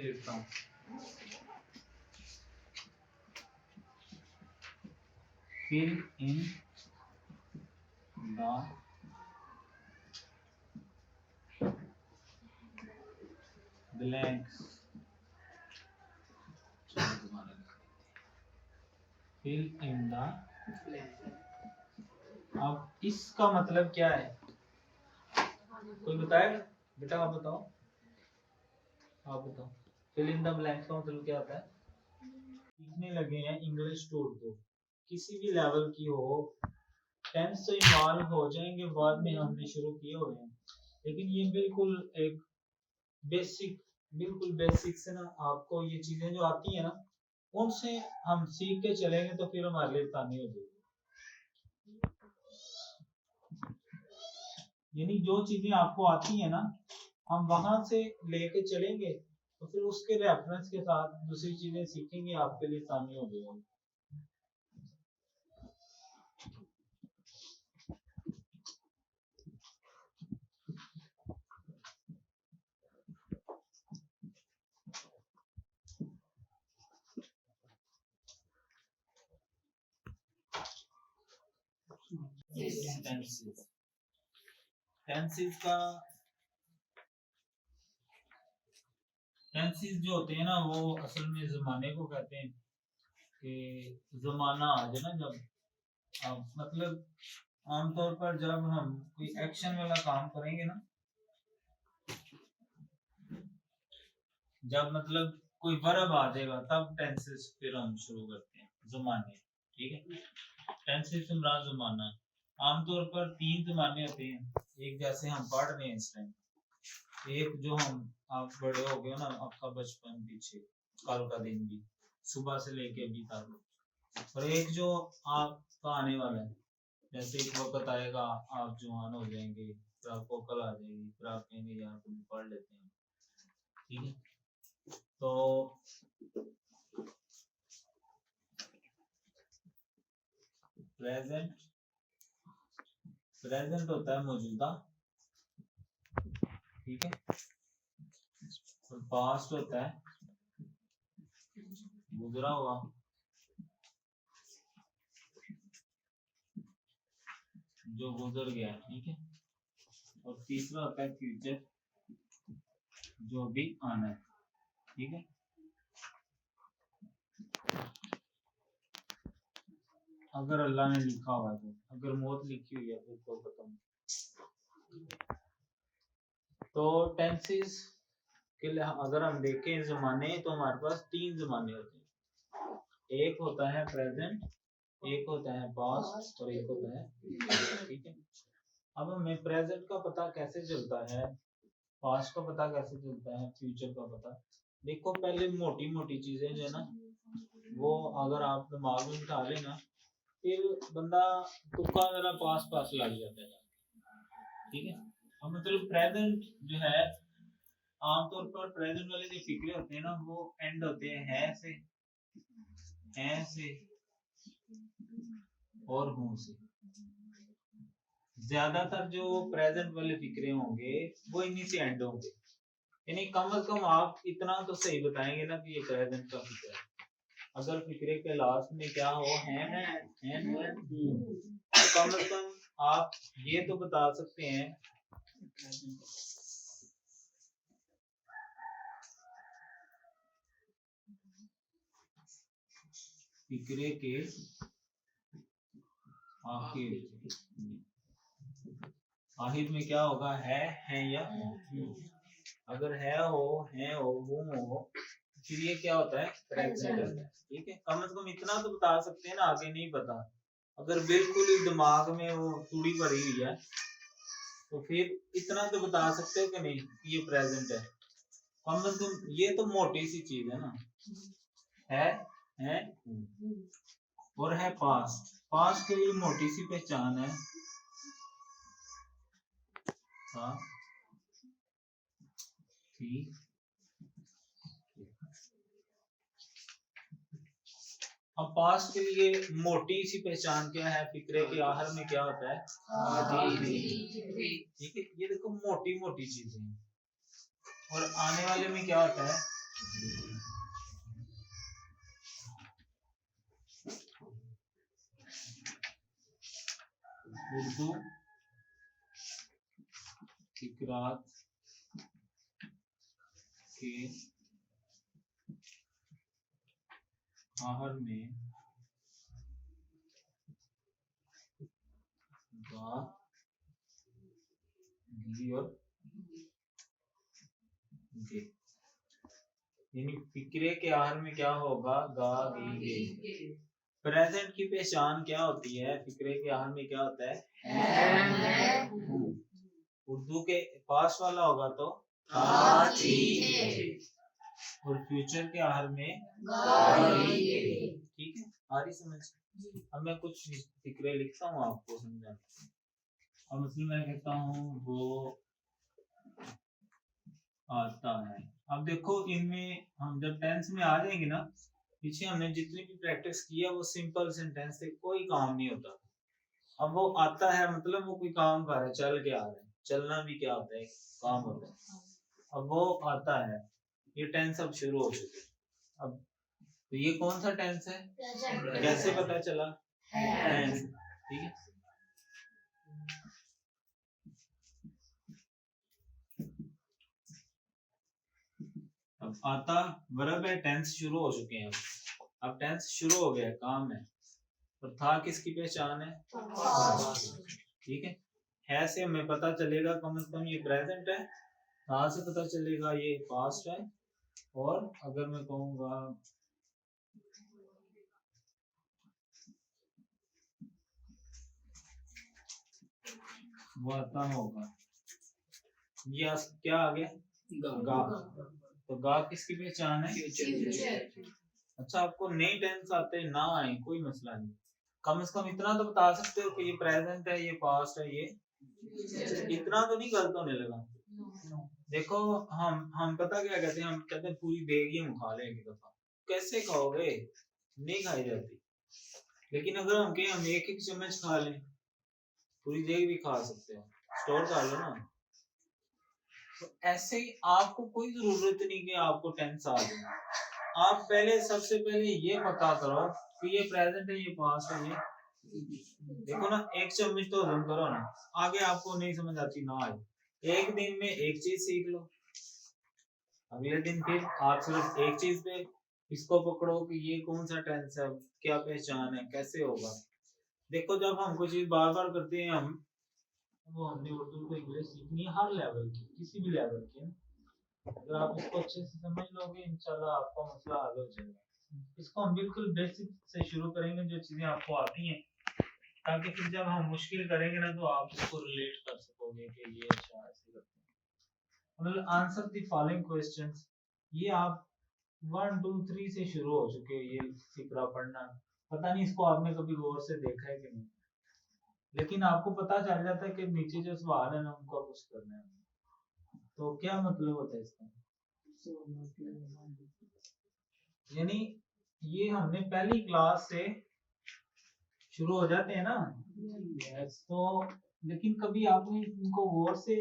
देखता हूँ। Fill in the blanks. Fill in the अब इसका मतलब क्या है? कोई बताएगा? बेटा आप बताओ, आप बताओ। फिल इन द ब्लैंक्स का मतलब क्या होता है? सीखने लगे हैं इंग्लिश टूर को, किसी भी लेवल की हो, टेंस तो इन्वॉल्व हो जाएंगे बाद में, हमने शुरू किए हुए हैं, लेकिन ये बिल्कुल एक बिल्कुल बेसिक से ना आपको ये चीजें जो आती है ना, उनसे हम सीख के चलेंगे तो फिर हमारे लिए आसानी हो जाएगी। यानी जो चीजें आपको आती है ना, हम वहां से लेके चलेंगे तो फिर उसके रेफरेंस के साथ दूसरी चीजें सीखेंगे, आपके लिए आसानी हो जाएगी। टेंसेस जो होते हैं ना, वो असल में जमाने को कहते हैं कि जमाना आ जाए ना, जब मतलब आमतौर पर जब हम कोई एक्शन वाला काम करेंगे ना, जब मतलब कोई वर्ब आ जाएगा तब टेंसेस फिर हम शुरू करते हैं जमाने। ठीक है, टेंसेस से मुराद जमाना। आमतौर पर 3 जमाने होते हैं। एक जैसे हम पढ़ रहे हैं इस टाइम, एक जो आप बड़े हो गए ना, आपका बचपन पीछे, कल का दिन भी सुबह से लेके अभी तक, और एक जो आपका आने वाला है, जैसे एक वक्त आएगा आप जवान हो जाएंगे, फिर आपको अकल आ जाएगी, फिर आप कहेंगे यार तुम पढ़ लेते हैं। ठीक है, तो प्रेजेंट होता है मौजूदा, ठीक है, और पास्ट होता है गुजरा हुआ, जो गुजर गया। ठीक है, और तीसरा होता है फ्यूचर, जो भी आना है। ठीक है, अगर अल्लाह ने लिखा हुआ है तो, अगर मौत लिखी हुई है तो खत्म। तो टेंसेस के लिए अगर हम देखें जमाने, तो हमारे पास 3 जमाने होते हैं। एक होता है प्रेजेंट, एक होता है पास्ट, और एक होता है फ्यूचर। ठीक है, अब हमें प्रेजेंट का पता कैसे चलता है, पास्ट का पता कैसे चलता है, फ्यूचर का पता। देखो पहले मोटी मोटी चीजें जो है ना, वो अगर आप दिमाग में उठा लेना, फिर बंदा तुक्का जरा पास पास लग जाता है। ठीक है, अब मतलब प्रेजेंट जो है, आमतौर पर प्रेजेंट वाले जो फिक्रे होते हैं ना, वो एंड होते हैं है से और हूं से। ज्यादातर जो प्रेजेंट वाले फिक्रे होंगे वो इन्हीं से एंड होंगे, यानी कम से कम आप इतना तो सही बताएंगे ना कि ये प्रेजेंट का फिक्र है। अगर फिक्रे के लास्ट में क्या हो, है कम से कम आप ये तो बता सकते हैं फिक्रे के आखिर में क्या होगा, है या हो। अगर है हो वो हो, फिर ये क्या होता है, प्रेजेंट। ठीक है, कम से कम इतना तो बता सकते हैं ना, आगे नहीं पता। अगर बिल्कुल ही दिमाग में वो तूड़ी भरी हुई है, तो फिर इतना तो बता सकते हो कि नहीं कि ये प्रेजेंट है। कम से कम ये तो मोटी सी चीज है ना, है और है पास्ट। पास्ट के लिए मोटी सी पहचान है अब पास्ट के लिए मोटी सी पहचान क्या है, फिक्रे के आखिर में क्या होता है, ठीक है, ये देखो मोटी मोटी चीजें हैं। और आने वाले में क्या होता है, उर्दू फिकरात के आहर में गा, गी और गे, यानी फिक्रे के आहर में क्या होगा, गा गी गे। प्रेजेंट की पहचान क्या होती है, फिक्रे के आहर में क्या होता है, उर्दू के पास वाला होगा तो और फ्यूचर के आहर में ठीक है, आ रही समझ। अब मैं कुछ फिक्रे लिखता हूँ आपको समझा। अब मतलब मैं कहता हूँ वो आता है। अब देखो इनमें हम जब टेंस में आ जाएंगे ना, पीछे हमने जितनी भी प्रैक्टिस की है वो सिंपल सेंटेंस से कोई काम नहीं होता। अब वो आता है मतलब वो कोई काम कर रहा है, चल के आ रहा है, चलना भी क्या होता है, काम होता है। अब वो आता है, ये टेंस अब शुरू हो चुके। अब तो ये कौन सा टेंस है, कैसे पता चला, टेंस, ठीक है। अब आता वर्ब है, टेंस शुरू हो चुके हैं। अब टेंस शुरू हो गया, काम है, और था किसकी पहचान है, ठीक है से हमें पता चलेगा कम से कम ये प्रेजेंट है, था से पता चलेगा ये पास्ट है, और अगर मैं कहूँगा वो आता होगा, ये क्या आ गया, गा। तो गा किसकी पहचान है, अच्छा आपको नई टेंस आते ना आए कोई मसला नहीं, कम से कम इतना तो बता सकते हो कि ये प्रेजेंट है, ये पास्ट है, ये इतना तो नहीं गलत होने लगा। देखो हम पता क्या कहते हैं, हम कहते हैं पूरी देगी हम खा लेंगे दफा, कैसे खाओगे, नहीं खाई जाती। लेकिन अगर हम कहें हम एक एक चम्मच खा लें, पूरी देग भी खा सकते हो, स्टोर कर लो ना। तो ऐसे ही आपको कोई जरूरत नहीं कि आपको टेंस आ जाए, आप पहले सबसे पहले ये पता करो कि ये प्रेजेंट है, ये पास्ट है, ये देखो ना, एक चम्मच तो हजम करो ना, आगे आपको नहीं समझ आती ना आए, एक दिन में एक चीज सीख लो, अगले दिन फिर आप सिर्फ एक चीज पे इसको पकड़ो कि ये कौन सा टेंस है, क्या पहचान है, कैसे होगा। देखो जब हम कोई चीज बार बार करते हैं, हम वो हमने उर्दू को इंग्लिश सीखनी है हर लेवल की, किसी भी लेवल की, अगर आप इसको अच्छे से समझ लोगे इंशाल्लाह आपका मसला हल हो जाएगा। इसको हम बिल्कुल बेसिक से शुरू करेंगे, जो चीजें आपको आती हैं, ताकि फिर जब हम मुश्किल करेंगे ना तो आप इसको रिलेट कर सकोगे कि ये अच्छा ऐसे करते हैं। मतलब आंसर द फॉलोइंग क्वेश्चंस, ये आप 1 2 3 से शुरू हो चुके हो ये फिक्रा पढ़ना, पता नहीं इसको आपने कभी गौर से देखा है कि नहीं, लेकिन आपको पता चल जाता है कि नीचे जो सवाल है ना उनको कुछ करना है। तो क्या मतलब होता है इसका, यानी ये हमने पहली क्लास से शुरू हो जाते हैं ना, तो लेकिन कभी आपने इनको गौर से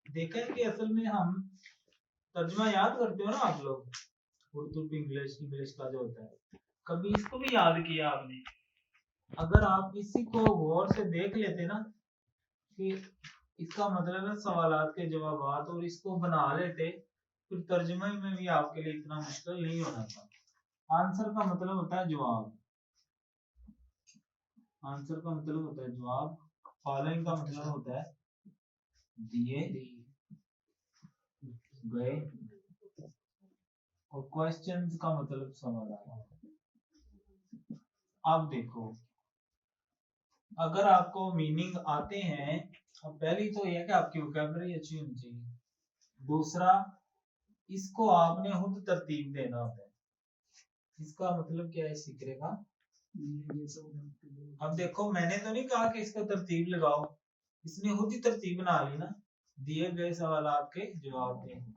देखा है कि असल में हम तर्जुमा याद करते हो ना आप लोग उर्दू टू इंग्लिश, इंग्लिश का जो होता है, कभी इसको भी याद किया आपने, अगर आप इसी को गौर से देख लेते ना कि इसका मतलब है सवालात के जवाबात, और इसको बना लेते, फिर तर्जुमे में भी आपके लिए इतना मुश्किल नहीं होना था। आंसर का मतलब होता है जवाब, आंसर का मतलब होता है जवाब, फॉलोइंग का मतलब होता है दिए गए, और क्वेश्चंस का मतलब सवाल। अब देखो अगर आपको मीनिंग आते हैं, पहली तो यह है कि आपकी वोकैबुलरी अच्छी होनी चाहिए, दूसरा इसको आपने खुद तरतीब देना होता है, इसका मतलब क्या है सीखने का। अब देखो मैंने तो नहीं कहा कि इसको तरतीब लगाओ, इसने खुद ही तरतीब बना ली ना, दिए गए सवालात के जवाब दें।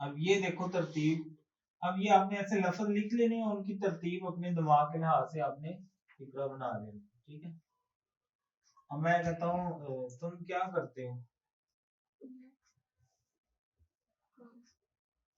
अब ये देखो तरतीब, अब ये आपने ऐसे लफ्ज लिख लेने और उनकी तरतीब अपने दिमाग के लिहाज से आपने फिक्रा बना लेना, ठीक है। अब मैं कहता हूँ तुम क्या करते हो,